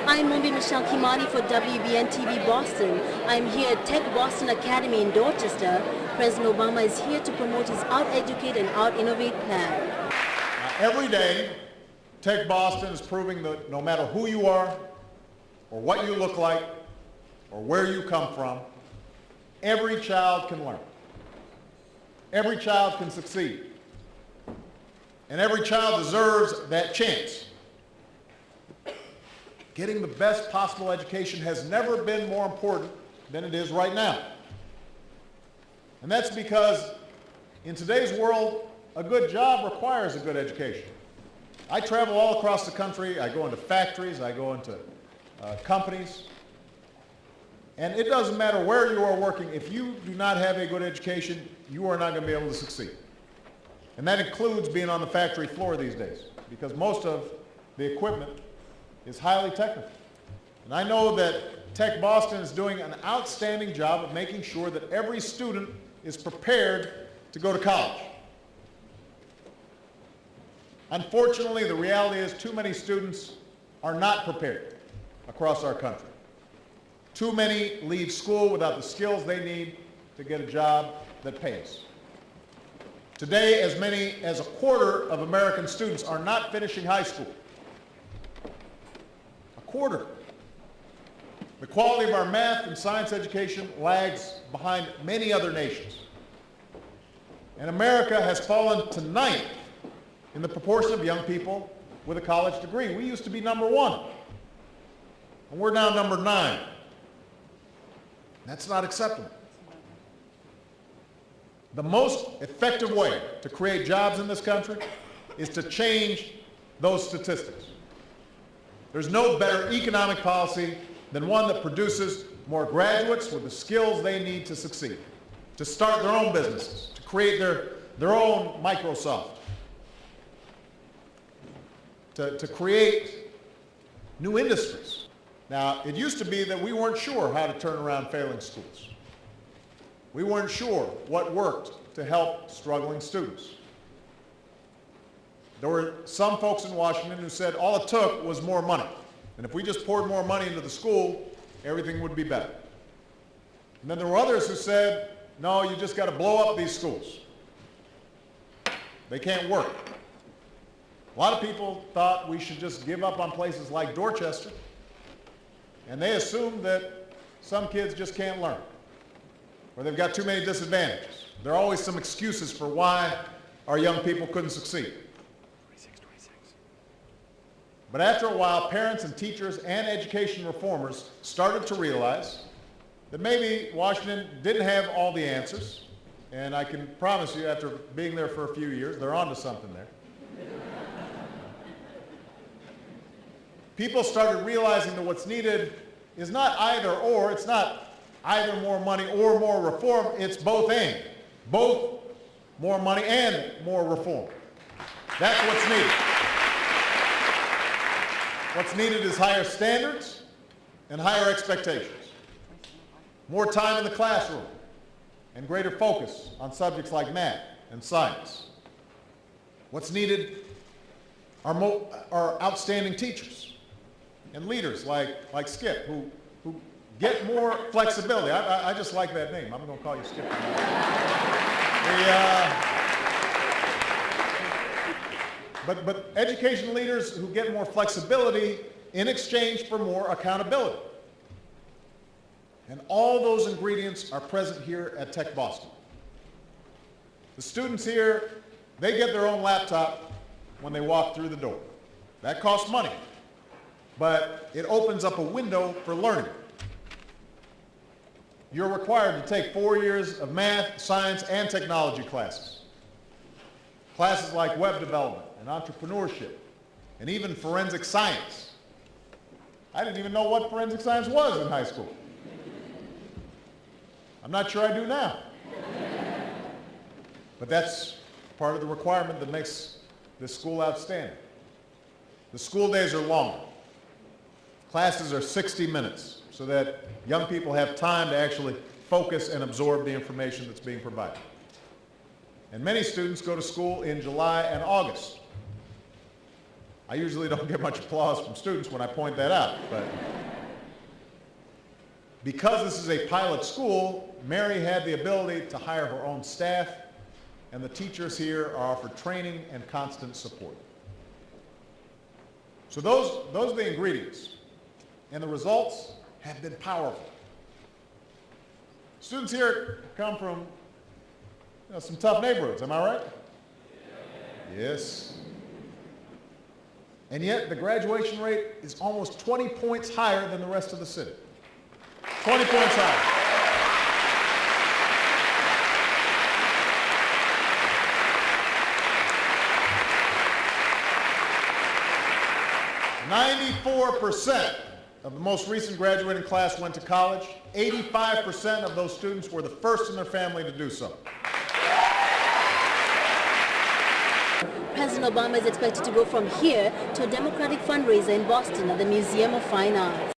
I'm Mumbi-Michelle for WEBN-TV Boston. I'm here at Tech Boston Academy in Dorchester. President Obama is here to promote his Out Educate and Out Innovate plan. Every day, Tech Boston is proving that no matter who you are, or what you look like, or where you come from, every child can learn. Every child can succeed. And every child deserves that chance. Getting the best possible education has never been more important than it is right now. And that's because in today's world, a good job requires a good education. I travel all across the country. I go into factories. I go into companies. And it doesn't matter where you are working. If you do not have a good education, you are not going to be able to succeed. And that includes being on the factory floor these days, because most of the equipment is highly technical. And I know that Tech Boston is doing an outstanding job of making sure that every student is prepared to go to college. Unfortunately, the reality is too many students are not prepared across our country. Too many leave school without the skills they need to get a job that pays. Today, as many as a quarter of American students are not finishing high school. A quarter. The quality of our math and science education lags behind many other nations. And America has fallen to 9th in the proportion of young people with a college degree. We used to be number 1, and we're now number 9. That's not acceptable. The most effective way to create jobs in this country is to change those statistics. There's no better economic policy than one that produces more graduates with the skills they need to succeed, to start their own businesses, to create their own Microsoft, to create new industries. Now, it used to be that we weren't sure how to turn around failing schools. We weren't sure what worked to help struggling students. There were some folks in Washington who said all it took was more money. And if we just poured more money into the school, everything would be better. And then there were others who said, no, you just got to blow up these schools. They can't work. A lot of people thought we should just give up on places like Dorchester, and they assumed that some kids just can't learn, or they've got too many disadvantages. There are always some excuses for why our young people couldn't succeed. But after a while, parents and teachers and education reformers started to realize that maybe Washington didn't have all the answers, and I can promise you, after being there for a few years, they're onto something there. People started realizing that what's needed is not either or, it's not either more money or more reform, it's both and. Both more money and more reform. That's what's needed. What's needed is higher standards and higher expectations. More time in the classroom and greater focus on subjects like math and science. What's needed are outstanding teachers and leaders like Skip, who get more flexibility. I just like that name. I'm going to call you Skip. But education leaders who get more flexibility in exchange for more accountability. And all those ingredients are present here at Tech Boston. The students here, they get their own laptop when they walk through the door. That costs money, but it opens up a window for learning. You're required to take 4 years of math, science, and technology classes. Classes like web development and entrepreneurship, and even forensic science. I didn't even know what forensic science was in high school. I'm not sure I do now. But that's part of the requirement that makes this school outstanding. The school days are longer. Classes are 60 minutes, so that young people have time to actually focus and absorb the information that's being provided. And many students go to school in July and August. I usually don't get much applause from students when I point that out, but because this is a pilot school, Mary had the ability to hire her own staff, and the teachers here are offered training and constant support. So those are the ingredients, and the results have been powerful. Students here come from some tough neighborhoods, am I right? Yes. And yet the graduation rate is almost 20 points higher than the rest of the city. 20 points higher. "94% of the most recent graduating class went to college. 85% of those students were the first in their family to do so." President Obama is expected to go from here to a Democratic fundraiser in Boston at the Museum of Fine Arts.